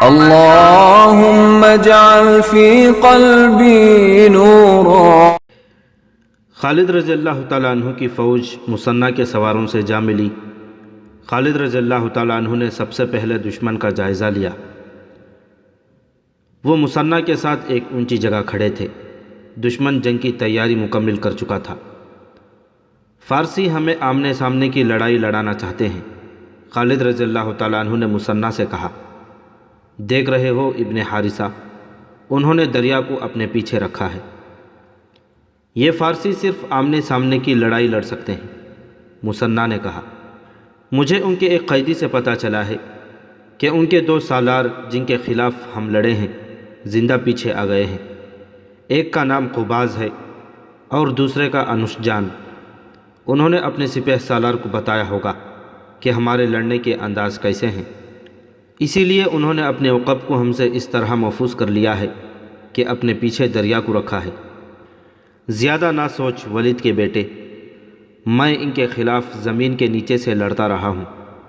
اللهم اجعل في قلبي نورا۔ خالد رضی اللہ تعالیٰ عنہ کی فوج مثنیٰ کے سواروں سے جا ملی۔ خالد رضی اللہ تعالیٰ عنہ نے سب سے پہلے دشمن کا جائزہ لیا۔ وہ مثنیٰ کے ساتھ ایک اونچی جگہ کھڑے تھے۔ دشمن جنگ کی تیاری مکمل کر چکا تھا۔ فارسی ہمیں آمنے سامنے کی لڑائی لڑانا چاہتے ہیں۔ خالد رضی اللہ تعالیٰ عنہ نے مثنیٰ سے کہا، دیکھ رہے ہو ابن حارثہ، انہوں نے دریا کو اپنے پیچھے رکھا ہے۔ یہ فارسی صرف آمنے سامنے کی لڑائی لڑ سکتے ہیں۔ مثنیٰ نے کہا، مجھے ان کے ایک قیدی سے پتہ چلا ہے کہ ان کے 2 سالار جن کے خلاف ہم لڑے ہیں زندہ پیچھے آ گئے ہیں۔ ایک کا نام قباز ہے اور دوسرے کا انوشجان۔ انہوں نے اپنے سپہ سالار کو بتایا ہوگا کہ ہمارے لڑنے کے انداز کیسے ہیں، اسی لیے انہوں نے اپنے عقب کو ہم سے اس طرح محفوظ کر لیا ہے کہ اپنے پیچھے دریا کو رکھا ہے۔ زیادہ نہ سوچ ولید کے بیٹے، میں ان کے خلاف زمین کے نیچے سے لڑتا رہا ہوں۔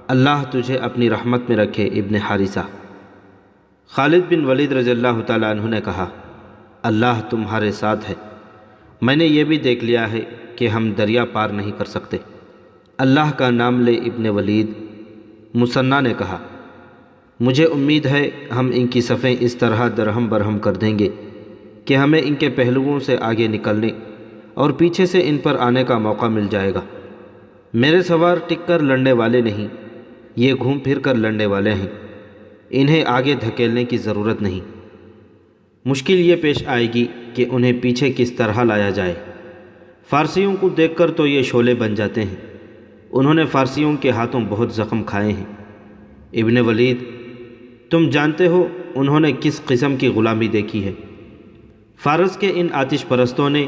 اللہ تجھے اپنی رحمت میں رکھے ابن حارثہ۔ خالد بن ولید رضی اللہ تعالیٰ عنہ نے کہا، اللہ تمہارے ساتھ ہے۔ میں نے یہ بھی دیکھ لیا ہے کہ ہم دریا پار نہیں کر سکتے۔ اللہ کا نام لے ابن ولید۔ مثنیٰ نے کہا، مجھے امید ہے ہم ان کی صفیں اس طرح درہم برہم کر دیں گے کہ ہمیں ان کے پہلوؤں سے آگے نکلنے اور پیچھے سے ان پر آنے کا موقع مل جائے گا۔ میرے سوار ٹک کر لڑنے والے نہیں، یہ گھوم پھر کر لڑنے والے ہیں۔ انہیں آگے دھکیلنے کی ضرورت نہیں۔ مشکل یہ پیش آئے گی کہ انہیں پیچھے کس طرح لایا جائے۔ فارسیوں کو دیکھ کر تو یہ شعلے بن جاتے ہیں۔ انہوں نے فارسیوں کے ہاتھوں بہت زخم کھائے ہیں۔ ابن ولید، تم جانتے ہو انہوں نے کس قسم کی غلامی دیکھی ہے۔ فارس کے ان آتش پرستوں نے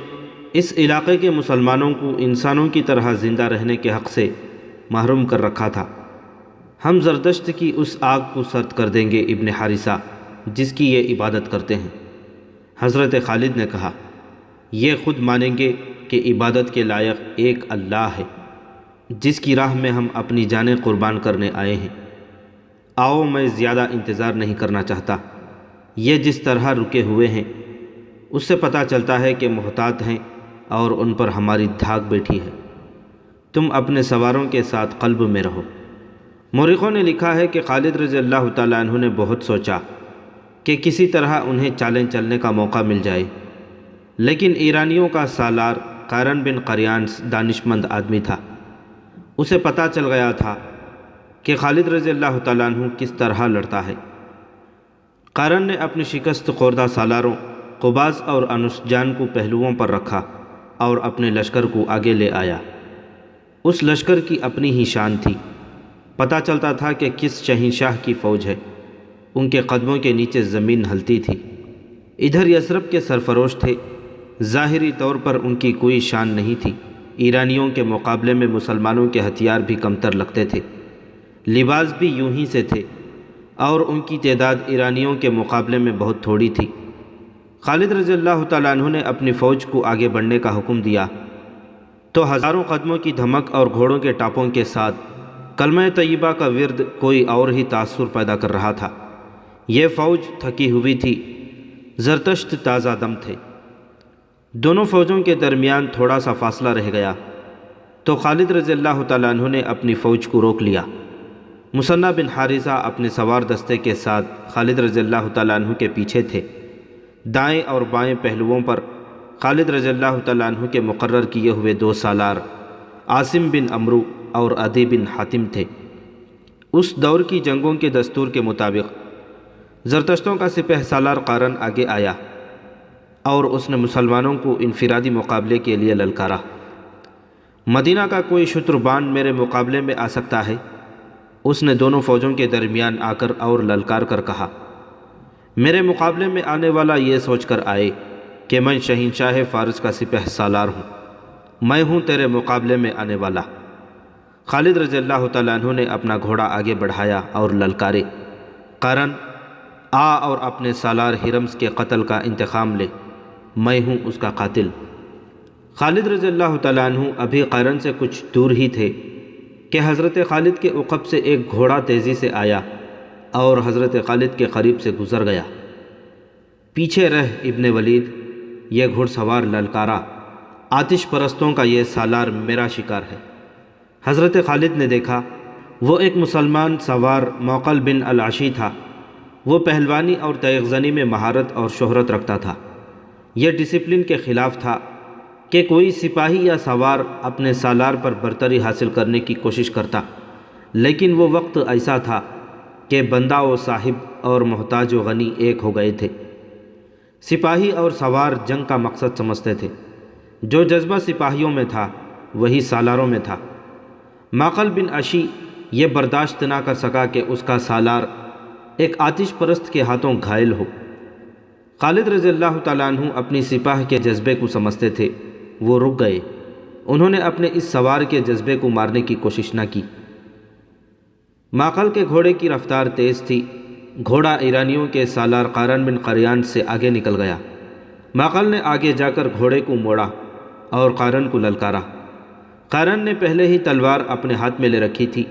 اس علاقے کے مسلمانوں کو انسانوں کی طرح زندہ رہنے کے حق سے محروم کر رکھا تھا۔ ہم زردشت کی اس آگ کو سرد کر دیں گے ابن حارثہ جس کی یہ عبادت کرتے ہیں۔ حضرت خالد نے کہا، یہ خود مانیں گے کہ عبادت کے لائق ایک اللہ ہے جس کی راہ میں ہم اپنی جانیں قربان کرنے آئے ہیں۔ آؤ، میں زیادہ انتظار نہیں کرنا چاہتا۔ یہ جس طرح رکے ہوئے ہیں اس سے پتہ چلتا ہے کہ محتاط ہیں اور ان پر ہماری دھاک بیٹھی ہے۔ تم اپنے سواروں کے ساتھ قلب میں رہو۔ مورخوں نے لکھا ہے کہ خالد رضی اللہ تعالیٰ عنہ نے بہت سوچا کہ کسی طرح انہیں چالیں چلنے کا موقع مل جائے، لیکن ایرانیوں کا سالار قارن بن قریان دانش مند آدمی تھا۔ اسے پتہ چل گیا تھا کہ خالد رضی اللہ تعالیٰ عنہ کس طرح لڑتا ہے۔ قارن نے اپنی شکست خوردہ سالاروں قباز اور انوشجان کو پہلوؤں پر رکھا اور اپنے لشکر کو آگے لے آیا۔ اس لشکر کی اپنی ہی شان تھی۔ پتہ چلتا تھا کہ کس شہنشاہ کی فوج ہے۔ ان کے قدموں کے نیچے زمین ہلتی تھی۔ ادھر یثرب کے سرفروش تھے۔ ظاہری طور پر ان کی کوئی شان نہیں تھی۔ ایرانیوں کے مقابلے میں مسلمانوں کے ہتھیار بھی کمتر لگتے تھے، لباس بھی یوں ہی سے تھے، اور ان کی تعداد ایرانیوں کے مقابلے میں بہت تھوڑی تھی۔ خالد رضی اللہ تعالیٰ عنہ نے اپنی فوج کو آگے بڑھنے کا حکم دیا تو ہزاروں قدموں کی دھمک اور گھوڑوں کے ٹاپوں کے ساتھ کلمہ طیبہ کا ورد کوئی اور ہی تاثر پیدا کر رہا تھا۔ یہ فوج تھکی ہوئی تھی، زرتشت تازہ دم تھے۔ دونوں فوجوں کے درمیان تھوڑا سا فاصلہ رہ گیا تو خالد رضی اللہ تعالیٰ عنہ نے اپنی فوج کو روک لیا۔ مثنیٰ بن حارثہ اپنے سوار دستے کے ساتھ خالد رضی اللہ تعالیٰ عنہ کے پیچھے تھے۔ دائیں اور بائیں پہلوؤں پر خالد رضی اللہ تعالیٰ عنہ کے مقرر کیے ہوئے 2 سالار عاصم بن عمرو اور عدی بن حاتم تھے۔ اس دور کی جنگوں کے دستور کے مطابق زرتشتوں کا سپہ سالار قارن آگے آیا اور اس نے مسلمانوں کو انفرادی مقابلے کے لیے للکارا۔ مدینہ کا کوئی شتربان میرے مقابلے میں آ سکتا ہے؟ اس نے دونوں فوجوں کے درمیان آ کر اور للکار کر کہا، میرے مقابلے میں آنے والا یہ سوچ کر آئے کہ میں شہنشاہ فارس کا سپہ سالار ہوں، میں ہوں تیرے مقابلے میں آنے والا۔ خالد رضی اللہ تعالیٰ عنہ نے اپنا گھوڑا آگے بڑھایا اور للکارے، قارن آ اور اپنے سالار ہرمز کے قتل کا انتقام لے، میں ہوں اس کا قاتل۔ خالد رضی اللہ تعالیٰ عنہ ابھی قارن سے کچھ دور ہی تھے کہ حضرت خالد کے عقب سے ایک گھوڑا تیزی سے آیا اور حضرت خالد کے قریب سے گزر گیا۔ پیچھے رہ ابن ولید، یہ گھڑ سوار للکارا، آتش پرستوں کا یہ سالار میرا شکار ہے۔ حضرت خالد نے دیکھا وہ ایک مسلمان سوار موقل بن العشی تھا۔ وہ پہلوانی اور تیغ زنی میں مہارت اور شہرت رکھتا تھا۔ یہ ڈسپلن کے خلاف تھا کہ کوئی سپاہی یا سوار اپنے سالار پر برتری حاصل کرنے کی کوشش کرتا، لیکن وہ وقت ایسا تھا کہ بندہ و صاحب اور محتاج و غنی ایک ہو گئے تھے۔ سپاہی اور سوار جنگ کا مقصد سمجھتے تھے۔ جو جذبہ سپاہیوں میں تھا وہی سالاروں میں تھا۔ معقل بن عشی یہ برداشت نہ کر سکا کہ اس کا سالار ایک آتش پرست کے ہاتھوں گھائل ہو۔ خالد رضی اللہ تعالیٰ عنہ اپنی سپاہ کے جذبے کو سمجھتے تھے۔ وہ رک گئے۔ انہوں نے اپنے اس سوار کے جذبے کو مارنے کی کوشش نہ کی۔ معقل کے گھوڑے کی رفتار تیز تھی۔ گھوڑا ایرانیوں کے سالار قارن بن قریان سے آگے نکل گیا۔ معقل نے آگے جا کر گھوڑے کو موڑا اور قارن کو للکارا۔ قارن نے پہلے ہی تلوار اپنے ہاتھ میں لے رکھی تھی۔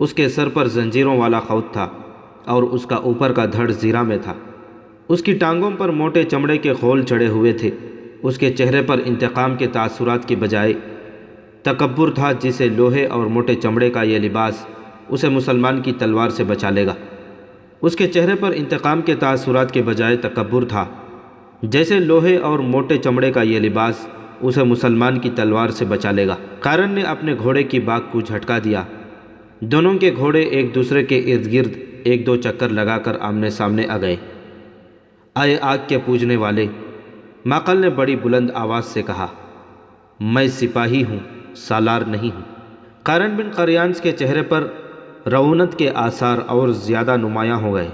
اس کے سر پر زنجیروں والا خوت تھا اور اس کا اوپر کا دھڑ زیرہ میں تھا۔ اس کی ٹانگوں پر موٹے چمڑے کے خول چڑھے ہوئے تھے۔ اس کے چہرے پر انتقام کے تاثرات کی بجائے تکبر تھا، جسے لوہے اور موٹے چمڑے کا یہ لباس اسے مسلمان کی تلوار سے بچا لے گا۔ اس کے چہرے پر انتقام کے تاثرات کے بجائے تکبر تھا، جیسے لوہے اور موٹے چمڑے کا یہ لباس اسے مسلمان کی تلوار سے بچا لے گا۔ قارن نے اپنے گھوڑے کی باگ کو جھٹکا دیا۔ دونوں کے گھوڑے ایک دوسرے کے ارد گرد ایک دو چکر لگا کر آمنے سامنے آ گئے۔ اے آگ کے پوجنے والے، معقل نے بڑی بلند آواز سے کہا، میں سپاہی ہوں، سالار نہیں ہوں۔ قارن بن قریانس کے چہرے پر رعونت کے آثار اور زیادہ نمایاں ہو گئے۔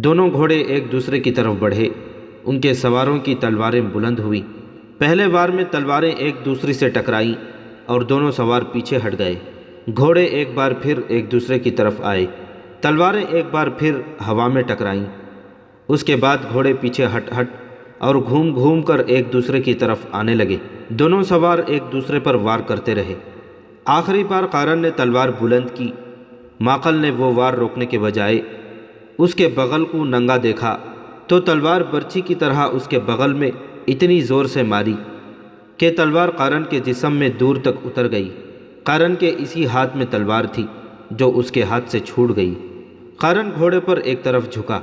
دونوں گھوڑے ایک دوسرے کی طرف بڑھے۔ ان کے سواروں کی تلواریں بلند ہوئیں۔ پہلے وار میں تلواریں ایک دوسری سے ٹکرائیں اور دونوں سوار پیچھے ہٹ گئے۔ گھوڑے ایک بار پھر ایک دوسرے کی طرف آئے۔ تلواریں ایک بار پھر ہوا میں ٹکرائیں۔ اس کے بعد گھوڑے پیچھے ہٹ اور گھوم گھوم کر ایک دوسرے کی طرف آنے لگے۔ دونوں سوار ایک دوسرے پر وار کرتے رہے۔ آخری بار قارن نے تلوار بلند کی۔ معقل نے وہ وار روکنے کے بجائے اس کے بغل کو ننگا دیکھا تو تلوار برچھی کی طرح اس کے بغل میں اتنی زور سے ماری کہ تلوار قارن کے جسم میں دور تک اتر گئی۔ قارن کے اسی ہاتھ میں تلوار تھی جو اس کے ہاتھ سے چھوٹ گئی۔ قارن گھوڑے پر ایک طرف جھکا۔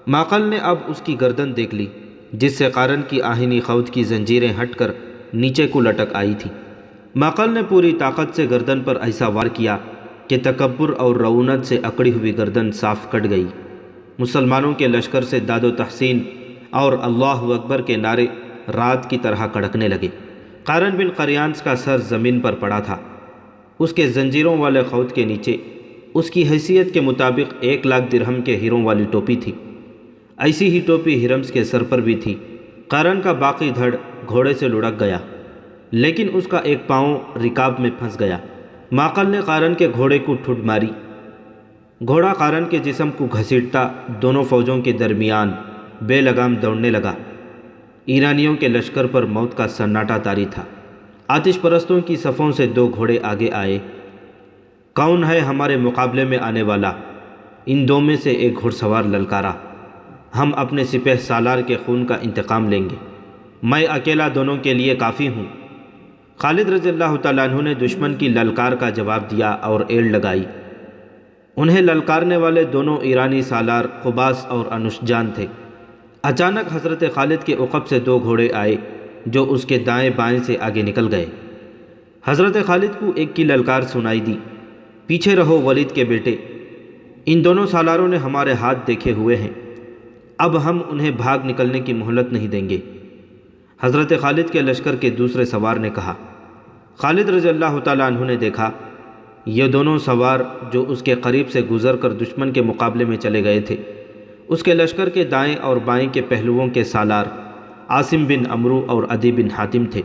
معقل نے اب اس کی گردن دیکھ لی، جس سے قارن کی آہنی خوت کی زنجیریں ہٹ کر نیچے کو لٹک آئی تھی۔ معقل نے پوری طاقت سے گردن پر ایسا وار کیا کہ تکبر اور رعونت سے اکڑی ہوئی گردن صاف کٹ گئی۔ مسلمانوں کے لشکر سے داد و تحسین اور اللہ اکبر کے نعرے رات کی طرح کڑکنے لگے۔ قارن بن قریانس کا سر زمین پر پڑا تھا۔ اس کے زنجیروں والے خوت کے نیچے اس کی حیثیت کے مطابق 1,00,000 درہم کے ہیروں والی ٹوپی تھی۔ ایسی ہی ٹوپی ہرمز کے سر پر بھی تھی۔ قارن کا باقی دھڑ گھوڑے سے لڑک گیا، لیکن اس کا ایک پاؤں رکاب میں پھنس گیا۔ معقل نے قارن کے گھوڑے کو ٹھڈ ماری۔ گھوڑا قارن کے جسم کو گھسیٹتا دونوں فوجوں کے درمیان بے لگام دوڑنے لگا۔ ایرانیوں کے لشکر پر موت کا سناٹا طاری تھا۔ آتش پرستوں کی صفوں سے 2 گھوڑے آگے آئے۔ کون ہے ہمارے مقابلے میں آنے والا؟ ان 2 میں سے ایک گھڑ سوار للکارا۔ ہم اپنے سپہ سالار کے خون کا انتقام لیں گے۔ میں اکیلا دونوں کے لیے کافی ہوں۔ خالد رضی اللہ تعالیٰ عنہ نے دشمن کی للکار کا جواب دیا اور ایڑ لگائی۔ انہیں للکارنے والے دونوں ایرانی سالار قباس اور انوشجان تھے۔ اچانک حضرت خالد کے عقب سے 2 گھوڑے آئے جو اس کے دائیں بائیں سے آگے نکل گئے۔ حضرت خالد کو ایک کی للکار سنائی دی، پیچھے رہو ولید کے بیٹے، ان دونوں سالاروں نے ہمارے ہاتھ دیکھے ہوئے ہیں، اب ہم انہیں بھاگ نکلنے کی مہلت نہیں دیں گے۔ حضرت خالد کے لشکر کے دوسرے سوار نے کہا۔ خالد رضی اللہ تعالیٰ عنہ نے دیکھا یہ دونوں سوار جو اس کے قریب سے گزر کر دشمن کے مقابلے میں چلے گئے تھے، اس کے لشکر کے دائیں اور بائیں کے پہلوؤں کے سالار عاصم بن عمرو اور عدی بن حاتم تھے۔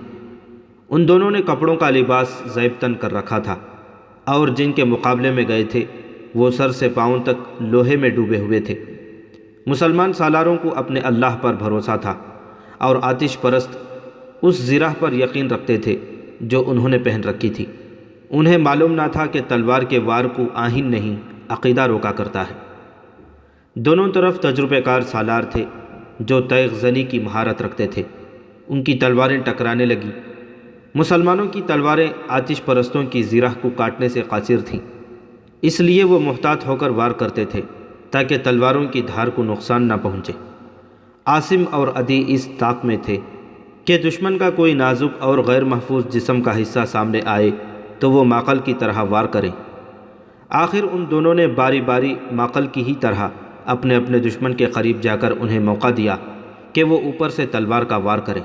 ان دونوں نے کپڑوں کا لباس زیب تن کر رکھا تھا اور جن کے مقابلے میں گئے تھے وہ سر سے پاؤں تک لوہے میں ڈوبے ہوئے تھے۔ مسلمان سالاروں کو اپنے اللہ پر بھروسہ تھا اور آتش پرست اس زرہ پر یقین رکھتے تھے جو انہوں نے پہن رکھی تھی۔ انہیں معلوم نہ تھا کہ تلوار کے وار کو آہن نہیں عقیدہ روکا کرتا ہے۔ دونوں طرف تجربہ کار سالار تھے جو تیغ زنی کی مہارت رکھتے تھے۔ ان کی تلواریں ٹکرانے لگیں۔ مسلمانوں کی تلواریں آتش پرستوں کی زرہ کو کاٹنے سے قاصر تھیں، اس لیے وہ محتاط ہو کر وار کرتے تھے تاکہ تلواروں کی دھار کو نقصان نہ پہنچے۔ عاصم اور عدی اس طاق میں تھے کہ دشمن کا کوئی نازک اور غیر محفوظ جسم کا حصہ سامنے آئے تو وہ ماقل کی طرح وار کریں۔ آخر ان دونوں نے باری باری ماقل کی ہی طرح اپنے اپنے دشمن کے قریب جا کر انہیں موقع دیا کہ وہ اوپر سے تلوار کا وار کریں۔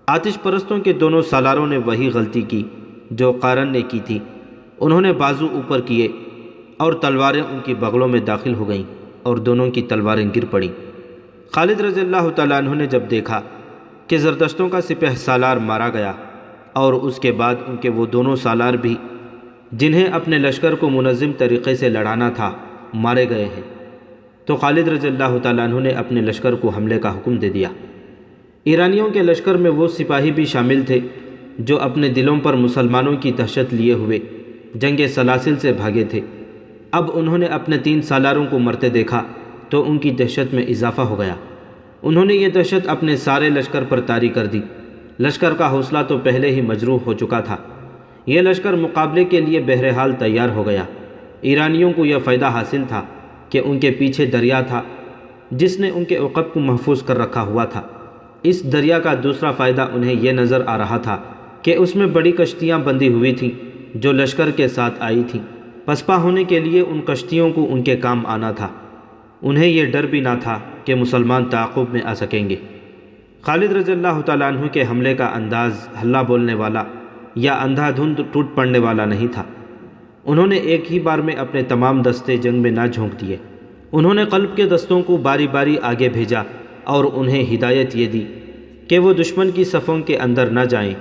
آتش پرستوں کے دونوں سالاروں نے وہی غلطی کی جو قارن نے کی تھی۔ انہوں نے بازو اوپر کیے اور تلواریں ان کی بغلوں میں داخل ہو گئیں اور دونوں کی تلواریں گر پڑیں۔ خالد رضی اللہ تعالیٰ عنہ نے جب دیکھا کہ زردشتوں کا سپہ سالار مارا گیا اور اس کے بعد ان کے وہ دونوں سالار بھی جنہیں اپنے لشکر کو منظم طریقے سے لڑانا تھا مارے گئے ہیں، تو خالد رضی اللہ تعالیٰ عنہ نے اپنے لشکر کو حملے کا حکم دے دیا۔ ایرانیوں کے لشکر میں وہ سپاہی بھی شامل تھے جو اپنے دلوں پر مسلمانوں کی دہشت لیے ہوئے جنگ سلاسل سے بھاگے تھے۔ اب انہوں نے اپنے 3 سالاروں کو مرتے دیکھا تو ان کی دہشت میں اضافہ ہو گیا۔ انہوں نے یہ دہشت اپنے سارے لشکر پر طاری کر دی۔ لشکر کا حوصلہ تو پہلے ہی مجروح ہو چکا تھا، یہ لشکر مقابلے کے لیے بہرحال تیار ہو گیا۔ ایرانیوں کو یہ فائدہ حاصل تھا کہ ان کے پیچھے دریا تھا جس نے ان کے عقب کو محفوظ کر رکھا ہوا تھا۔ اس دریا کا دوسرا فائدہ انہیں یہ نظر آ رہا تھا کہ اس میں بڑی کشتیاں بندھی ہوئی تھیں جو لشکر کے ساتھ آئی تھیں۔ پسپا ہونے کے لیے ان کشتیوں کو ان کے کام آنا تھا۔ انہیں یہ ڈر بھی نہ تھا کہ مسلمان تعاقب میں آ سکیں گے۔ خالد رضی اللہ تعالیٰ عنہ کے حملے کا انداز ہلہ بولنے والا یا اندھا دھند ٹوٹ پڑنے والا نہیں تھا۔ انہوں نے ایک ہی بار میں اپنے تمام دستے جنگ میں نہ جھونک دیے۔ انہوں نے قلب کے دستوں کو باری باری آگے بھیجا اور انہیں ہدایت یہ دی کہ وہ دشمن کی صفوں کے اندر نہ جائیں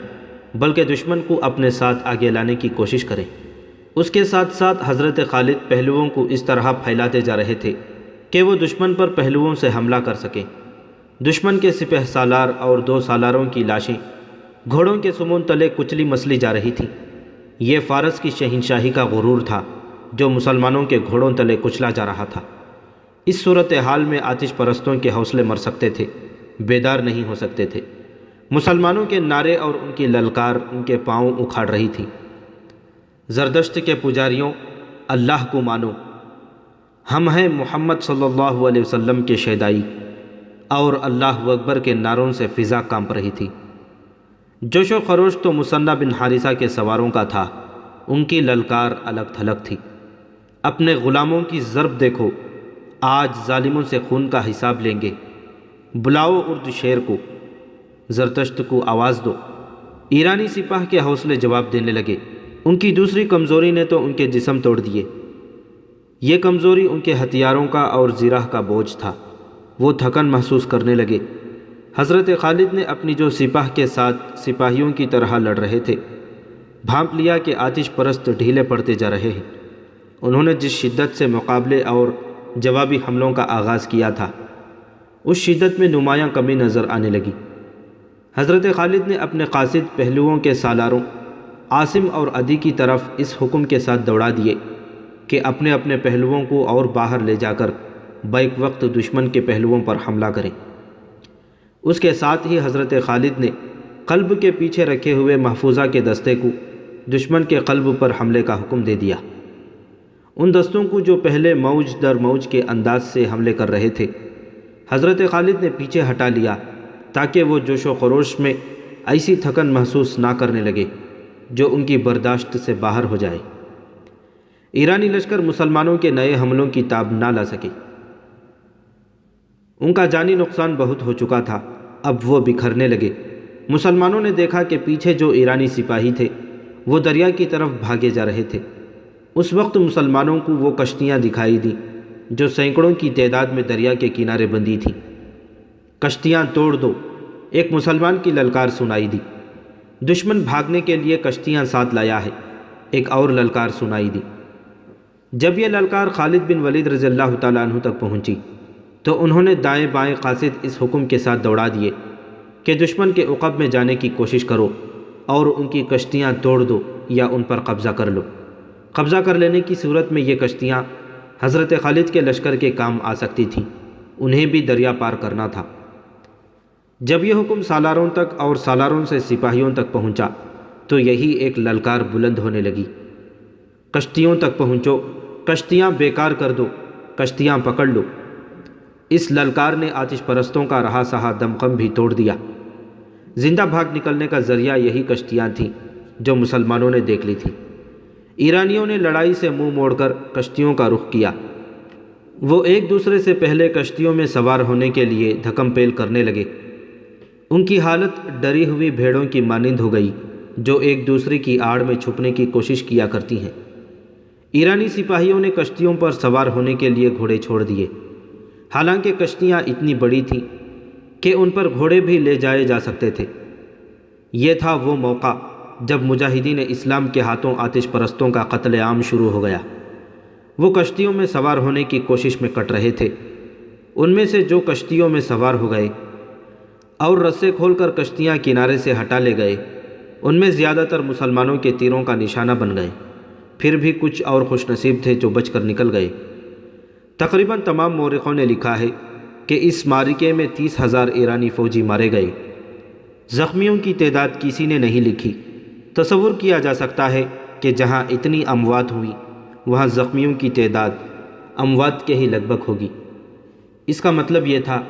بلکہ دشمن کو اپنے ساتھ آگے لانے کی کوشش کریں۔ اس کے ساتھ ساتھ حضرت خالد پہلوؤں کو اس طرح پھیلاتے جا رہے تھے کہ وہ دشمن پر پہلوؤں سے حملہ کر سکیں۔ دشمن کے سپہ سالار اور 2 سالاروں کی لاشیں گھوڑوں کے سمون تلے کچلی مسلی جا رہی تھیں۔ یہ فارس کی شہنشاہی کا غرور تھا جو مسلمانوں کے گھوڑوں تلے کچلا جا رہا تھا۔ اس صورتحال میں آتش پرستوں کے حوصلے مر سکتے تھے، بیدار نہیں ہو سکتے تھے۔ مسلمانوں کے نعرے اور ان کی للکار ان کے پاؤں اکھاڑ رہی تھی۔ زردشت کے پجاریوں، اللہ کو مانو، ہم ہیں محمد صلی اللہ علیہ وسلم کے شیدائی، اور اللہ اکبر کے نعروں سے فضا کانپ رہی تھی۔ جوش و خروش تو مثنہ بن حارثہ کے سواروں کا تھا، ان کی للکار الگ تھلگ تھی۔ اپنے غلاموں کی ضرب دیکھو، آج ظالموں سے خون کا حساب لیں گے۔ بلاؤ ارد شیر کو، زرتشت کو آواز دو۔ ایرانی سپاہ کے حوصلے جواب دینے لگے۔ ان کی دوسری کمزوری نے تو ان کے جسم توڑ دیے۔ یہ کمزوری ان کے ہتھیاروں کا اور زرہ کا بوجھ تھا۔ وہ تھکن محسوس کرنے لگے۔ حضرت خالد نے اپنی جو سپاہ کے ساتھ سپاہیوں کی طرح لڑ رہے تھے بھانپ لیا کہ آتش پرست ڈھیلے پڑتے جا رہے ہیں۔ انہوں نے جس شدت سے مقابلے اور جوابی حملوں کا آغاز کیا تھا اس شدت میں نمایاں کمی نظر آنے لگی۔ حضرت خالد نے اپنے قاصد پہلوؤں کے سالاروں عاصم اور عدی کی طرف اس حکم کے ساتھ دوڑا دیے کہ اپنے اپنے پہلوؤں کو اور باہر لے جا کر بیک وقت دشمن کے پہلوؤں پر حملہ کریں۔ اس کے ساتھ ہی حضرت خالد نے قلب کے پیچھے رکھے ہوئے محفوظہ کے دستے کو دشمن کے قلب پر حملے کا حکم دے دیا۔ ان دستوں کو جو پہلے موج در موج کے انداز سے حملے کر رہے تھے حضرت خالد نے پیچھے ہٹا لیا تاکہ وہ جوش و خروش میں ایسی تھکن محسوس نہ کرنے لگے جو ان کی برداشت سے باہر ہو جائے۔ ایرانی لشکر مسلمانوں کے نئے حملوں کی تاب نہ لا سکے۔ ان کا جانی نقصان بہت ہو چکا تھا، اب وہ بکھرنے لگے۔ مسلمانوں نے دیکھا کہ پیچھے جو ایرانی سپاہی تھے وہ دریا کی طرف بھاگے جا رہے تھے۔ اس وقت مسلمانوں کو وہ کشتیاں دکھائی دیں جو سینکڑوں کی تعداد میں دریا کے کنارے بندھی تھیں۔ کشتیاں توڑ دو، ایک مسلمان کی للکار سنائی دی۔ دشمن بھاگنے کے لیے کشتیاں ساتھ لایا ہے، ایک اور للکار سنائی دی۔ جب یہ للکار خالد بن ولید رضی اللہ تعالیٰ عنہ تک پہنچی تو انہوں نے دائیں بائیں قاصد اس حکم کے ساتھ دوڑا دیے کہ دشمن کے عقب میں جانے کی کوشش کرو اور ان کی کشتیاں توڑ دو یا ان پر قبضہ کر لو۔ قبضہ کر لینے کی صورت میں یہ کشتیاں حضرت خالد کے لشکر کے کام آ سکتی تھی، انہیں بھی دریا پار کرنا تھا۔ جب یہ حکم سالاروں تک اور سالاروں سے سپاہیوں تک پہنچا تو یہی ایک للکار بلند ہونے لگی، کشتیوں تک پہنچو، کشتیاں بیکار کر دو، کشتیاں پکڑ لو۔ اس للکار نے آتش پرستوں کا رہا سہا دمخم بھی توڑ دیا۔ زندہ بھاگ نکلنے کا ذریعہ یہی کشتیاں تھیں جو مسلمانوں نے دیکھ لی تھیں۔ ایرانیوں نے لڑائی سے منہ موڑ کر کشتیوں کا رخ کیا۔ وہ ایک دوسرے سے پہلے کشتیوں میں سوار ہونے کے لیے دھکم پیل کرنے لگے۔ ان کی حالت ڈری ہوئی بھیڑوں کی مانند ہو گئی جو ایک دوسرے کی آڑ میں چھپنے کی کوشش کیا کرتی ہیں۔ ایرانی سپاہیوں نے کشتیوں پر سوار ہونے کے لیے گھوڑے چھوڑ دیے، حالانکہ کشتیاں اتنی بڑی تھیں کہ ان پر گھوڑے بھی لے جائے جا سکتے تھے۔ یہ تھا وہ موقع جب مجاہدین اسلام کے ہاتھوں آتش پرستوں کا قتل عام شروع ہو گیا۔ وہ کشتیوں میں سوار ہونے کی کوشش میں کٹ رہے تھے۔ ان میں سے جو کشتیوں میں سوار ہو گئے اور رسے کھول کر کشتیاں کنارے سے ہٹا لے گئے، ان میں زیادہ تر مسلمانوں کے تیروں کا نشانہ بن گئے۔ پھر بھی کچھ اور خوش نصیب تھے جو بچ کر نکل گئے۔ تقریباً تمام مورخوں نے لکھا ہے کہ اس معرکے میں 30,000 ایرانی فوجی مارے گئے۔ زخمیوں کی تعداد کسی نے نہیں لکھی۔ تصور کیا جا سکتا ہے کہ جہاں اتنی اموات ہوئی وہاں زخمیوں کی تعداد اموات کے ہی لگ بھگ ہوگی۔ اس کا مطلب یہ تھا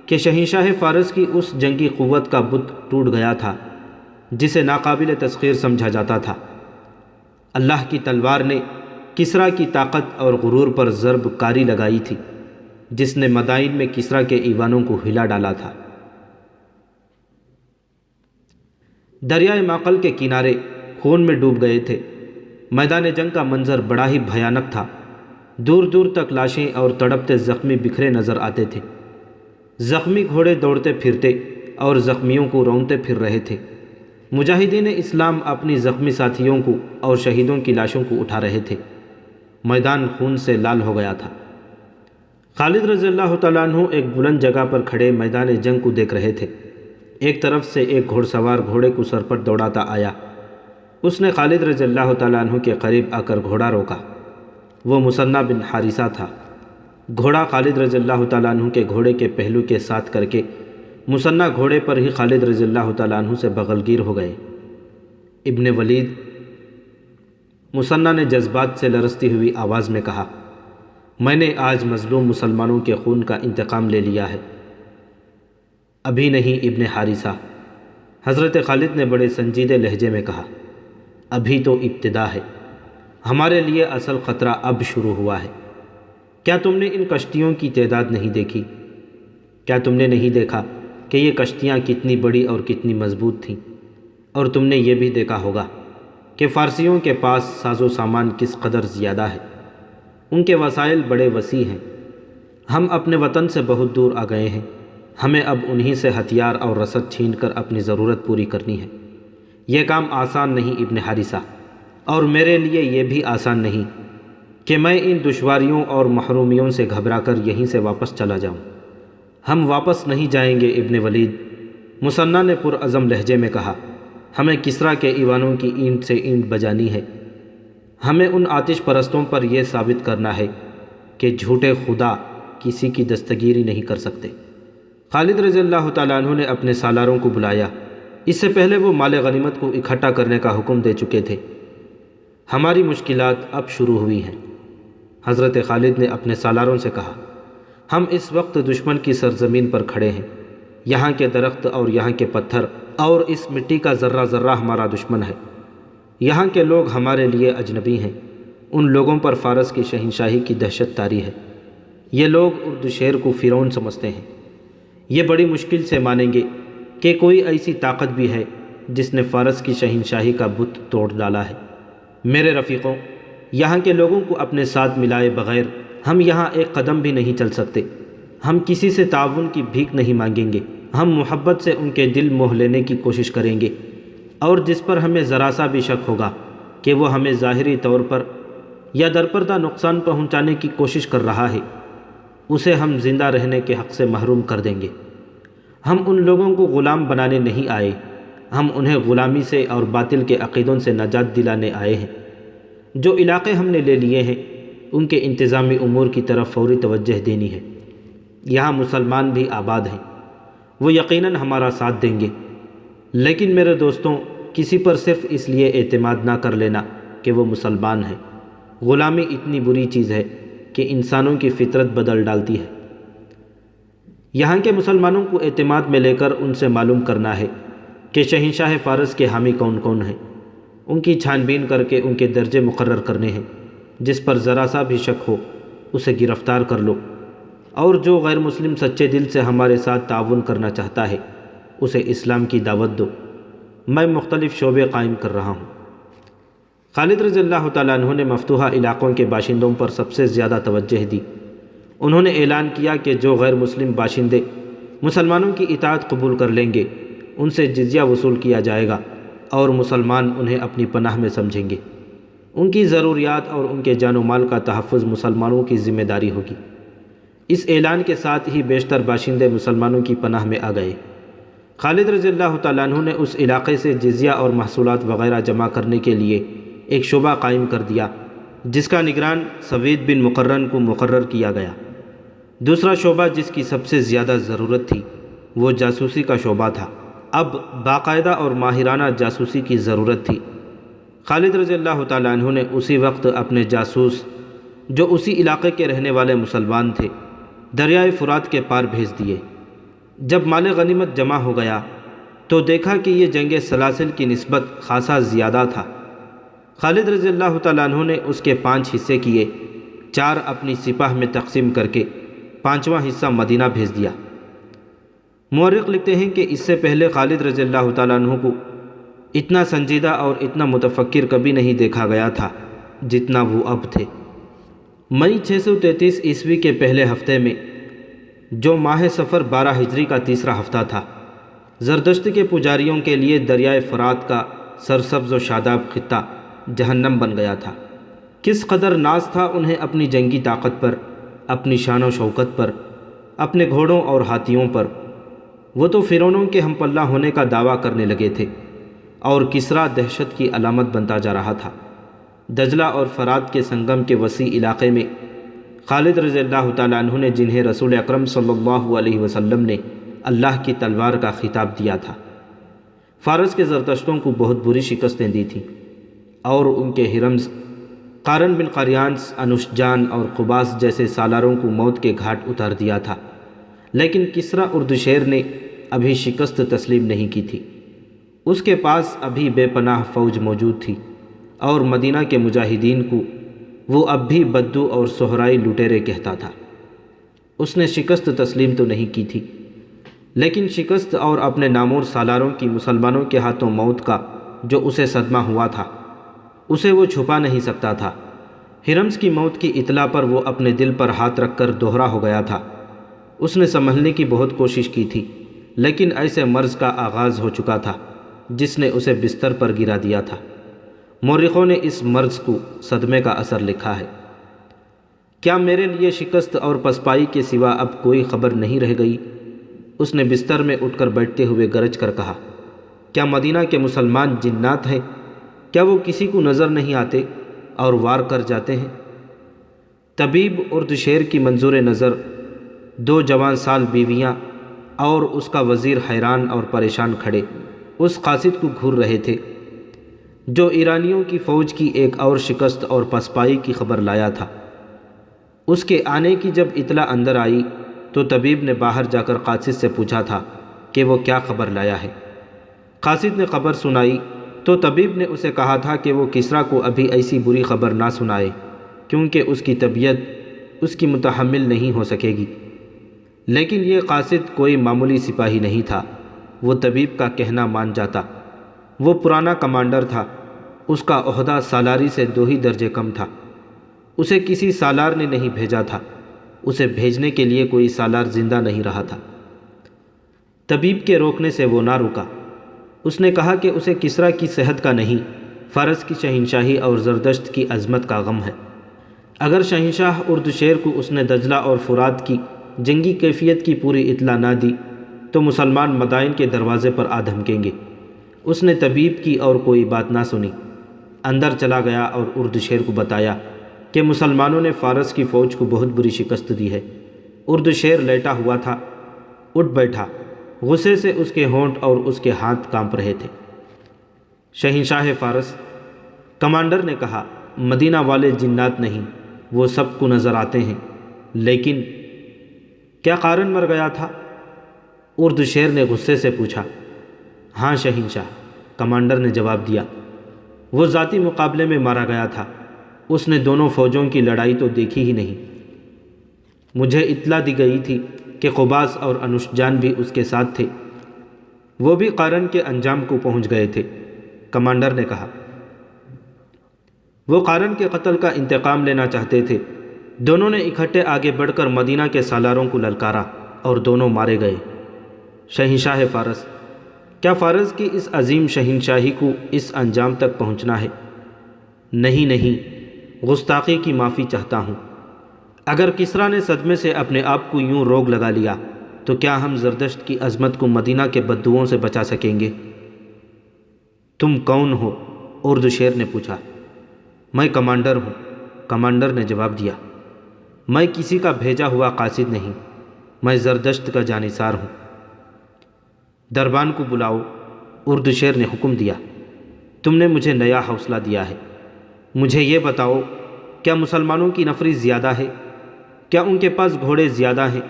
کہ شہنشاہ فارس کی اس جنگی قوت کا بت ٹوٹ گیا تھا جسے ناقابل تسخیر سمجھا جاتا تھا۔ اللہ کی تلوار نے کسریٰ کی طاقت اور غرور پر ضرب کاری لگائی تھی، جس نے مدائن میں کسریٰ کے ایوانوں کو ہلا ڈالا تھا۔ دریائے ماقل کے کنارے خون میں ڈوب گئے تھے۔ میدان جنگ کا منظر بڑا ہی بھیانک تھا۔ دور دور تک لاشیں اور تڑپتے زخمی بکھرے نظر آتے تھے۔ زخمی گھوڑے دوڑتے پھرتے اور زخمیوں کو رونتے پھر رہے تھے۔ مجاہدین اسلام اپنی زخمی ساتھیوں کو اور شہیدوں کی لاشوں کو اٹھا رہے تھے۔ میدان خون سے لال ہو گیا تھا۔ خالد رضی اللہ تعالیٰ عنہ ایک بلند جگہ پر کھڑے میدان جنگ کو دیکھ رہے تھے۔ ایک طرف سے ایک گھوڑ سوار گھوڑے کو سر پر دوڑاتا آیا۔ اس نے خالد رضی اللہ تعالیٰ عنہ کے قریب آ کر گھوڑا روکا۔ وہ مثنیٰ بن حارثہ تھا۔ گھوڑا خالد رضی اللہ تعالیٰ عنہ کے گھوڑے کے پہلو کے ساتھ کر کے مثنیٰ گھوڑے پر ہی خالد رضی اللہ تعالیٰ عنہ سے بغل گیر ہو گئے۔ ابن ولید مثنیٰ نے جذبات سے لرزتی ہوئی آواز میں کہا، میں نے آج مظلوم مسلمانوں کے خون کا انتقام لے لیا ہے۔ ابھی نہیں ابن حارثہ، حضرت خالد نے بڑے سنجیدے لہجے میں کہا، ابھی تو ابتدا ہے، ہمارے لیے اصل خطرہ اب شروع ہوا ہے۔ کیا تم نے ان کشتیوں کی تعداد نہیں دیکھی؟ کیا تم نے نہیں دیکھا کہ یہ کشتیاں کتنی بڑی اور کتنی مضبوط تھیں؟ اور تم نے یہ بھی دیکھا ہوگا کہ فارسیوں کے پاس ساز و سامان کس قدر زیادہ ہے، ان کے وسائل بڑے وسیع ہیں۔ ہم اپنے وطن سے بہت دور آ گئے ہیں، ہمیں اب انہی سے ہتھیار اور رسد چھین کر اپنی ضرورت پوری کرنی ہے۔ یہ کام آسان نہیں ابن حارثہ، اور میرے لیے یہ بھی آسان نہیں کہ میں ان دشواریوں اور محرومیوں سے گھبرا کر یہیں سے واپس چلا جاؤں۔ ہم واپس نہیں جائیں گے ابن ولید، مثنیٰ نے پرعزم لہجے میں کہا، ہمیں کسریٰ کے ایوانوں کی اینٹ سے اینٹ بجانی ہے۔ ہمیں ان آتش پرستوں پر یہ ثابت کرنا ہے کہ جھوٹے خدا کسی کی دستگیری نہیں کر سکتے۔ خالد رضی اللہ تعالیٰ عنہ نے اپنے سالاروں کو بلایا۔ اس سے پہلے وہ مال غنیمت کو اکٹھا کرنے کا حکم دے چکے تھے۔ ہماری مشکلات اب شروع ہوئی ہیں۔ حضرت خالد نے اپنے سالاروں سے کہا، ہم اس وقت دشمن کی سرزمین پر کھڑے ہیں۔ یہاں کے درخت اور یہاں کے پتھر اور اس مٹی کا ذرہ ذرہ ہمارا دشمن ہے۔ یہاں کے لوگ ہمارے لیے اجنبی ہیں۔ ان لوگوں پر فارس کی شہنشاہی کی دہشت طاری ہے۔ یہ لوگ اردو شیر کو فرعون سمجھتے ہیں۔ یہ بڑی مشکل سے مانیں گے کہ کوئی ایسی طاقت بھی ہے جس نے فارس کی شہنشاہی کا بت توڑ ڈالا ہے۔ میرے رفیقوں، یہاں کے لوگوں کو اپنے ساتھ ملائے بغیر ہم یہاں ایک قدم بھی نہیں چل سکتے۔ ہم کسی سے تعاون کی بھیک نہیں مانگیں گے۔ ہم محبت سے ان کے دل موہ لینے کی کوشش کریں گے، اور جس پر ہمیں ذرا سا بھی شک ہوگا کہ وہ ہمیں ظاہری طور پر یا درپردہ نقصان پہنچانے کی کوشش کر رہا ہے، اسے ہم زندہ رہنے کے حق سے محروم کر دیں گے۔ ہم ان لوگوں کو غلام بنانے نہیں آئے، ہم انہیں غلامی سے اور باطل کے عقیدوں سے نجات دلانے آئے ہیں۔ جو علاقے ہم نے لے لیے ہیں ان کے انتظامی امور کی طرف فوری توجہ دینی ہے۔ یہاں مسلمان بھی آباد ہیں، وہ یقیناً ہمارا ساتھ دیں گے، لیکن میرے دوستوں، کسی پر صرف اس لیے اعتماد نہ کر لینا کہ وہ مسلمان ہے۔ غلامی اتنی بری چیز ہے کہ انسانوں کی فطرت بدل ڈالتی ہے۔ یہاں کے مسلمانوں کو اعتماد میں لے کر ان سے معلوم کرنا ہے کہ شہنشاہ فارس کے حامی کون کون ہیں، ان کی چھان بین کر کے ان کے درجے مقرر کرنے ہیں۔ جس پر ذرا سا بھی شک ہو اسے گرفتار کر لو، اور جو غیر مسلم سچے دل سے ہمارے ساتھ تعاون کرنا چاہتا ہے اسے اسلام کی دعوت دو۔ میں مختلف شعبے قائم کر رہا ہوں۔ خالد رضی اللہ تعالیٰ عنہ نے مفتوحہ علاقوں کے باشندوں پر سب سے زیادہ توجہ دی۔ انہوں نے اعلان کیا کہ جو غیر مسلم باشندے مسلمانوں کی اطاعت قبول کر لیں گے ان سے جزیہ وصول کیا جائے گا، اور مسلمان انہیں اپنی پناہ میں سمجھیں گے۔ ان کی ضروریات اور ان کے جان و مال کا تحفظ مسلمانوں کی ذمہ داری ہوگی۔ اس اعلان کے ساتھ ہی بیشتر باشندے مسلمانوں کی پناہ میں آ گئے۔ خالد رضی اللہ تعالیٰ عنہ نے اس علاقے سے جزیہ اور محصولات وغیرہ جمع کرنے کے لیے ایک شعبہ قائم کر دیا، جس کا نگران سوید بن مقرن کو مقرر کیا گیا۔ دوسرا شعبہ جس کی سب سے زیادہ ضرورت تھی وہ جاسوسی کا شعبہ تھا۔ اب باقاعدہ اور ماہرانہ جاسوسی کی ضرورت تھی۔ خالد رضی اللہ تعالیٰ عنہ نے اسی وقت اپنے جاسوس، جو اسی علاقے کے رہنے والے مسلمان تھے، دریائے فرات کے پار بھیج دیے۔ جب مال غنیمت جمع ہو گیا تو دیکھا کہ یہ جنگ سلاسل کی نسبت خاصا زیادہ تھا۔ خالد رضی اللہ تعالیٰ عنہ نے اس کے 5 حصے کیے، 4 اپنی سپاہ میں تقسیم کر کے 5واں حصہ مدینہ بھیج دیا۔ مورخ لکھتے ہیں کہ اس سے پہلے خالد رضی اللہ تعالیٰ عنہ کو اتنا سنجیدہ اور اتنا متفکر کبھی نہیں دیکھا گیا تھا جتنا وہ اب تھے۔ مئی 633 عیسوی کے پہلے ہفتے میں، جو ماہ صفر 12 ہجری کا تیسرا ہفتہ تھا، زردشت کے پجاریوں کے لیے دریائے فرات کا سرسبز و شاداب خطہ جہنم بن گیا تھا۔ کس قدر ناز تھا انہیں اپنی جنگی طاقت پر، اپنی شان و شوکت پر، اپنے گھوڑوں اور ہاتھیوں پر۔ وہ تو فرعونوں کے ہم پلہ ہونے کا دعویٰ کرنے لگے تھے، اور کسریٰ دہشت کی علامت بنتا جا رہا تھا۔ دجلہ اور فرات کے سنگم کے وسیع علاقے میں خالد رضی اللہ تعالیٰ عنہ نے، جنہیں رسول اکرم صلی اللہ علیہ وسلم نے اللہ کی تلوار کا خطاب دیا تھا، فارس کے زردشتوں کو بہت بری شکستیں دی تھیں، اور ان کے ہرمز قارن بن قریانس، انوشجان اور قباس جیسے سالاروں کو موت کے گھاٹ اتار دیا تھا۔ لیکن کسریٰ اردشیر نے ابھی شکست تسلیم نہیں کی تھی۔ اس کے پاس ابھی بے پناہ فوج موجود تھی، اور مدینہ کے مجاہدین کو وہ اب بھی بدو اور صحرائی لٹیرے کہتا تھا۔ اس نے شکست تسلیم تو نہیں کی تھی، لیکن شکست اور اپنے نامور سالاروں کی مسلمانوں کے ہاتھوں موت کا جو اسے صدمہ ہوا تھا، اسے وہ چھپا نہیں سکتا تھا۔ ہرمز کی موت کی اطلاع پر وہ اپنے دل پر ہاتھ رکھ کر دوہرا ہو گیا تھا۔ اس نے سنبھلنے کی بہت کوشش کی تھی، لیکن ایسے مرض کا آغاز ہو چکا تھا جس نے اسے بستر پر گرا دیا تھا۔ مورخوں نے اس مرض کو صدمے کا اثر لکھا ہے۔ کیا میرے لیے شکست اور پسپائی کے سوا اب کوئی خبر نہیں رہ گئی؟ اس نے بستر میں اٹھ کر بیٹھتے ہوئے گرج کر کہا۔ کیا مدینہ کے مسلمان جنات ہیں؟ کیا وہ کسی کو نظر نہیں آتے اور وار کر جاتے ہیں؟ طبیب اردشیر کی منظور نظر 2 جوان سال بیویاں اور اس کا وزیر حیران اور پریشان کھڑے اس قاصد کو گھور رہے تھے جو ایرانیوں کی فوج کی ایک اور شکست اور پسپائی کی خبر لایا تھا۔ اس کے آنے کی جب اطلاع اندر آئی تو طبیب نے باہر جا کر قاصد سے پوچھا تھا کہ وہ کیا خبر لایا ہے۔ قاصد نے خبر سنائی تو طبیب نے اسے کہا تھا کہ وہ کسریٰ کو ابھی ایسی بری خبر نہ سنائے، کیونکہ اس کی طبیعت اس کی متحمل نہیں ہو سکے گی۔ لیکن یہ قاصد کوئی معمولی سپاہی نہیں تھا، وہ طبیب کا کہنا مان جاتا۔ وہ پرانا کمانڈر تھا، اس کا عہدہ سالاری سے 2 ہی درجے کم تھا۔ اسے کسی سالار نے نہیں بھیجا تھا، اسے بھیجنے کے لیے کوئی سالار زندہ نہیں رہا تھا۔ طبیب کے روکنے سے وہ نہ رکا۔ اس نے کہا کہ اسے کسریٰ کی صحت کا نہیں، فارس کی شہنشاہی اور زردشت کی عظمت کا غم ہے۔ اگر شہنشاہ اردشیر کو اس نے دجلہ اور فرات کی جنگی کیفیت کی پوری اطلاع نہ دی تو مسلمان مدائن کے دروازے پر آ دھمکیں گے۔ اس نے طبیب کی اور کوئی بات نہ سنی، اندر چلا گیا اور اردشیر کو بتایا کہ مسلمانوں نے فارس کی فوج کو بہت بری شکست دی ہے۔ اردشیر لیٹا ہوا تھا، اٹھ بیٹھا، غصے سے اس کے ہونٹ اور اس کے ہاتھ کانپ رہے تھے۔ شہنشاہ فارس، کمانڈر نے کہا، مدینہ والے جنات نہیں، وہ سب کو نظر آتے ہیں، لیکن کیا قارن مر گیا تھا؟ اردشیر نے غصے سے پوچھا۔ ہاں شہنشاہ، کمانڈر نے جواب دیا، وہ ذاتی مقابلے میں مارا گیا تھا، اس نے دونوں فوجوں کی لڑائی تو دیکھی ہی نہیں۔ مجھے اطلاع دی گئی تھی کہ قباس اور انوشجان بھی اس کے ساتھ تھے، وہ بھی قارن کے انجام کو پہنچ گئے تھے۔ کمانڈر نے کہا، وہ قارن کے قتل کا انتقام لینا چاہتے تھے۔ دونوں نے اکٹھے آگے بڑھ کر مدینہ کے سالاروں کو للکارا اور دونوں مارے گئے۔ شہنشاہ فارس، کیا فارس کی اس عظیم شہنشاہی کو اس انجام تک پہنچنا ہے؟ نہیں، گستاخی کی معافی چاہتا ہوں۔ اگر کسریٰ نے صدمے سے اپنے آپ کو یوں روگ لگا لیا تو کیا ہم زردشت کی عظمت کو مدینہ کے بددوؤں سے بچا سکیں گے؟ تم کون ہو؟ اردشیر نے پوچھا۔ میں کمانڈر ہوں، کمانڈر نے جواب دیا۔ میں کسی کا بھیجا ہوا قاصد نہیں، میں زردشت کا جانثار ہوں۔ دربان کو بلاؤ، اردشیر نے حکم دیا۔ تم نے مجھے نیا حوصلہ دیا ہے۔ مجھے یہ بتاؤ، کیا مسلمانوں کی نفری زیادہ ہے؟ کیا ان کے پاس گھوڑے زیادہ ہیں؟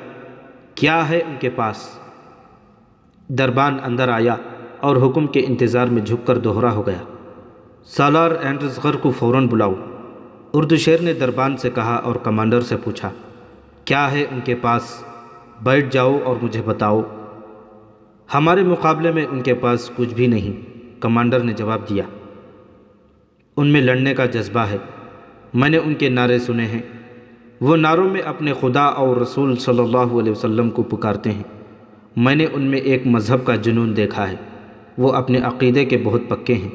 کیا ہے ان کے پاس؟ دربان اندر آیا اور حکم کے انتظار میں جھک کر دوہرا ہو گیا۔ سالار اینڈرزغر کو فوراً بلاؤ، اردشیر نے دربان سے کہا اور کمانڈر سے پوچھا، کیا ہے ان کے پاس؟ بیٹھ جاؤ اور مجھے بتاؤ۔ ہمارے مقابلے میں ان کے پاس کچھ بھی نہیں، کمانڈر نے جواب دیا۔ ان میں لڑنے کا جذبہ ہے، میں نے ان کے نعرے سنے ہیں، وہ نعروں میں اپنے خدا اور رسول صلی اللہ علیہ وسلم کو پکارتے ہیں۔ میں نے ان میں ایک مذہب کا جنون دیکھا ہے، وہ اپنے عقیدے کے بہت پکے ہیں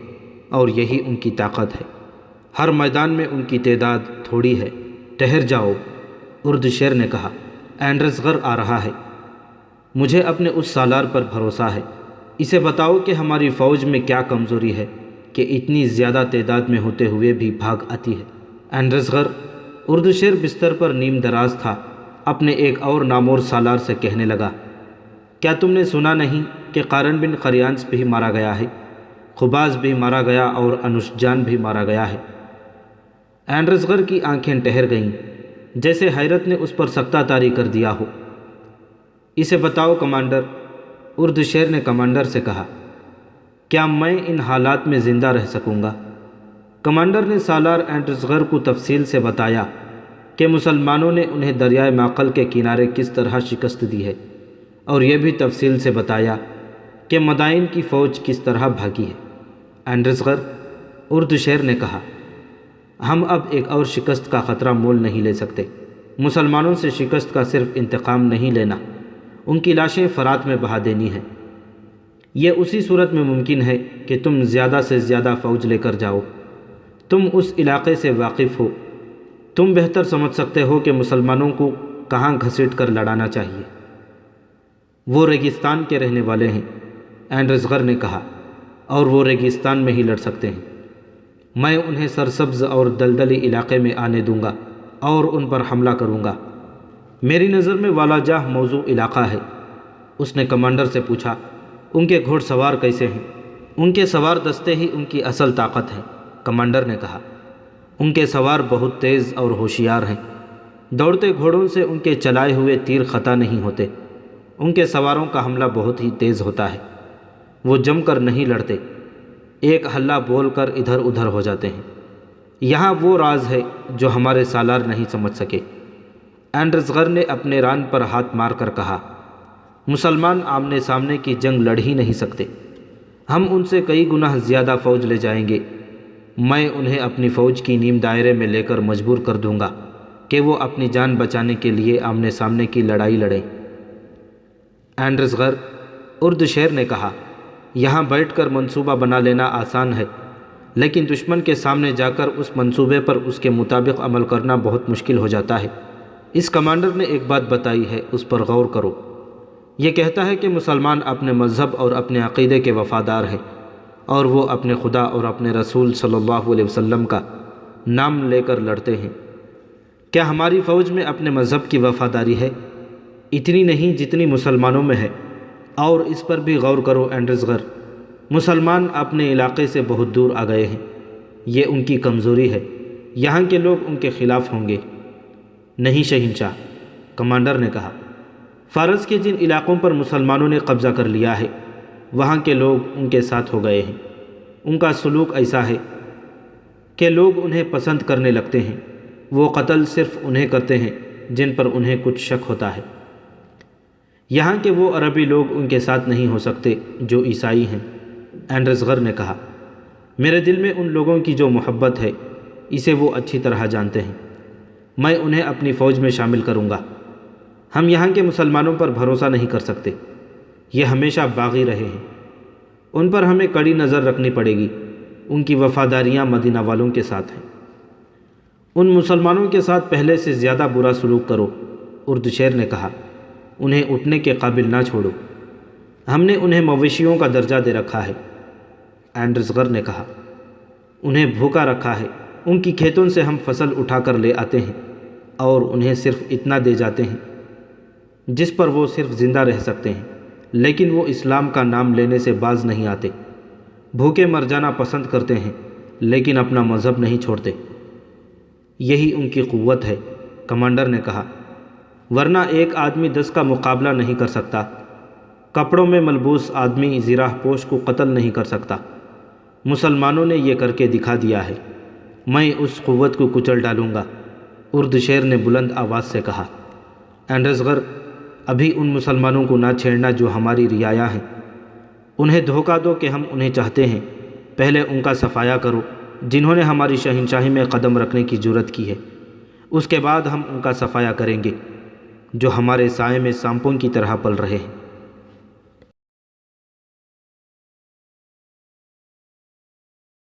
اور یہی ان کی طاقت ہے۔ ہر میدان میں ان کی تعداد تھوڑی ہے۔ ٹھہر جاؤ، اردشیر نے کہا، اینڈرزغر آ رہا ہے۔ مجھے اپنے اس سالار پر بھروسہ ہے، اسے بتاؤ کہ ہماری فوج میں کیا کمزوری ہے کہ اتنی زیادہ تعداد میں ہوتے ہوئے بھی بھاگ آتی ہے۔ اینڈرزغر، اردشیر بستر پر نیم دراز تھا، اپنے ایک اور نامور سالار سے کہنے لگا، کیا تم نے سنا نہیں کہ قارن بن قریانس بھی مارا گیا ہے، قباس بھی مارا گیا اور انوشجان بھی مارا گیا ہے؟ اینڈرزغر کی آنکھیں ٹھہر گئیں، جیسے حیرت نے اس پر سکتہ طاری کر دیا ہو۔ اسے بتاؤ کمانڈر، اردشیر نے کمانڈر سے کہا، کیا میں ان حالات میں زندہ رہ سکوں گا؟ کمانڈر نے سالار اینڈرزغر کو تفصیل سے بتایا کہ مسلمانوں نے انہیں دریائے معقل کے کنارے کس طرح شکست دی ہے، اور یہ بھی تفصیل سے بتایا کہ مدائن کی فوج کس طرح بھاگی ہے۔ اینڈرزغر، اردشیر نے کہا، ہم اب ایک اور شکست کا خطرہ مول نہیں لے سکتے۔ مسلمانوں سے شکست کا صرف انتقام نہیں لینا، ان کی لاشیں فرات میں بہا دینی ہے۔ یہ اسی صورت میں ممکن ہے کہ تم زیادہ سے زیادہ فوج لے کر جاؤ۔ تم اس علاقے سے واقف ہو، تم بہتر سمجھ سکتے ہو کہ مسلمانوں کو کہاں گھسیٹ کر لڑانا چاہیے۔ وہ ریگستان کے رہنے والے ہیں، اینڈرزغر نے کہا، اور وہ ریگستان میں ہی لڑ سکتے ہیں۔ میں انہیں سرسبز اور دلدلی علاقے میں آنے دوں گا اور ان پر حملہ کروں گا۔ میری نظر میں والا جاہ موضوع علاقہ ہے۔ اس نے کمانڈر سے پوچھا، ان کے گھوڑ سوار کیسے ہیں؟ ان کے سوار دستے ہی ان کی اصل طاقت ہے، کمانڈر نے کہا۔ ان کے سوار بہت تیز اور ہوشیار ہیں، دوڑتے گھوڑوں سے ان کے چلائے ہوئے تیر خطا نہیں ہوتے۔ ان کے سواروں کا حملہ بہت ہی تیز ہوتا ہے، وہ جم کر نہیں لڑتے، ایک ہلہ بول کر ادھر ادھر ہو جاتے ہیں۔ یہاں وہ راز ہے جو ہمارے سالار نہیں سمجھ سکے۔ اینڈرزغر نے اپنے ران پر ہاتھ مار کر کہا، مسلمان آمنے سامنے کی جنگ لڑ ہی نہیں سکتے، ہم ان سے کئی گنا زیادہ فوج لے جائیں گے۔ میں انہیں اپنی فوج کی نیم دائرے میں لے کر مجبور کر دوں گا کہ وہ اپنی جان بچانے کے لیے آمنے سامنے کی لڑائی لڑیں۔ اینڈرزغر، اردشیر نے کہا، یہاں بیٹھ کر منصوبہ بنا لینا آسان ہے، لیکن دشمن کے سامنے جا کر اس منصوبے پر اس کے مطابق عمل کرنا بہت مشکل ہو جاتا ہے۔ اس کمانڈر نے ایک بات بتائی ہے، اس پر غور کرو۔ یہ کہتا ہے کہ مسلمان اپنے مذہب اور اپنے عقیدے کے وفادار ہیں، اور وہ اپنے خدا اور اپنے رسول صلی اللہ علیہ وسلم کا نام لے کر لڑتے ہیں۔ کیا ہماری فوج میں اپنے مذہب کی وفاداری ہے؟ اتنی نہیں جتنی مسلمانوں میں ہے۔ اور اس پر بھی غور کرو اینڈرزغر، مسلمان اپنے علاقے سے بہت دور آ گئے ہیں۔ یہ ان کی کمزوری ہے، یہاں کے لوگ ان کے خلاف ہوں گے۔ نہیں شہنشاہ، کمانڈر نے کہا، فارس کے جن علاقوں پر مسلمانوں نے قبضہ کر لیا ہے وہاں کے لوگ ان کے ساتھ ہو گئے ہیں۔ ان کا سلوک ایسا ہے کہ لوگ انہیں پسند کرنے لگتے ہیں۔ وہ قتل صرف انہیں کرتے ہیں جن پر انہیں کچھ شک ہوتا ہے۔ یہاں کے وہ عربی لوگ ان کے ساتھ نہیں ہو سکتے جو عیسائی ہیں۔ اینڈرزغر نے کہا، میرے دل میں ان لوگوں کی جو محبت ہے اسے وہ اچھی طرح جانتے ہیں۔ میں انہیں اپنی فوج میں شامل کروں گا۔ ہم یہاں کے مسلمانوں پر بھروسہ نہیں کر سکتے، یہ ہمیشہ باغی رہے ہیں۔ ان پر ہمیں کڑی نظر رکھنی پڑے گی۔ ان کی وفاداریاں مدینہ والوں کے ساتھ ہیں۔ ان مسلمانوں کے ساتھ پہلے سے زیادہ برا سلوک کرو، اردشیر نے کہا، انہیں اٹھنے کے قابل نہ چھوڑو۔ ہم نے انہیں مویشیوں کا درجہ دے رکھا ہے۔ اینڈرزغر نے کہا، انہیں بھوکا رکھا ہے۔ ان کی کھیتوں سے ہم فصل اٹھا کر لے آتے ہیں اور انہیں صرف اتنا دے جاتے ہیں جس پر وہ صرف زندہ رہ سکتے ہیں، لیکن وہ اسلام کا نام لینے سے باز نہیں آتے۔ بھوکے مر جانا پسند کرتے ہیں لیکن اپنا مذہب نہیں چھوڑتے۔ یہی ان کی قوت ہے، کمانڈر نے کہا، ورنہ ایک آدمی 10 کا مقابلہ نہیں کر سکتا۔ کپڑوں میں ملبوس آدمی زراح پوش کو قتل نہیں کر سکتا۔ مسلمانوں نے یہ کر کے دکھا دیا ہے۔ میں اس قوت کو کچل ڈالوں گا، اردشیر نے بلند آواز سے کہا۔ اینڈرزغر، ابھی ان مسلمانوں کو نہ چھیڑنا جو ہماری رعایا ہیں۔ انہیں دھوکہ دو کہ ہم انہیں چاہتے ہیں۔ پہلے ان کا صفایا کرو جنہوں نے ہماری شہنشاہی میں قدم رکھنے کی جرات کی ہے۔ اس کے بعد ہم ان کا صفایا کریں گے جو ہمارے سائے میں سانپوں کی طرح پل رہے ہیں۔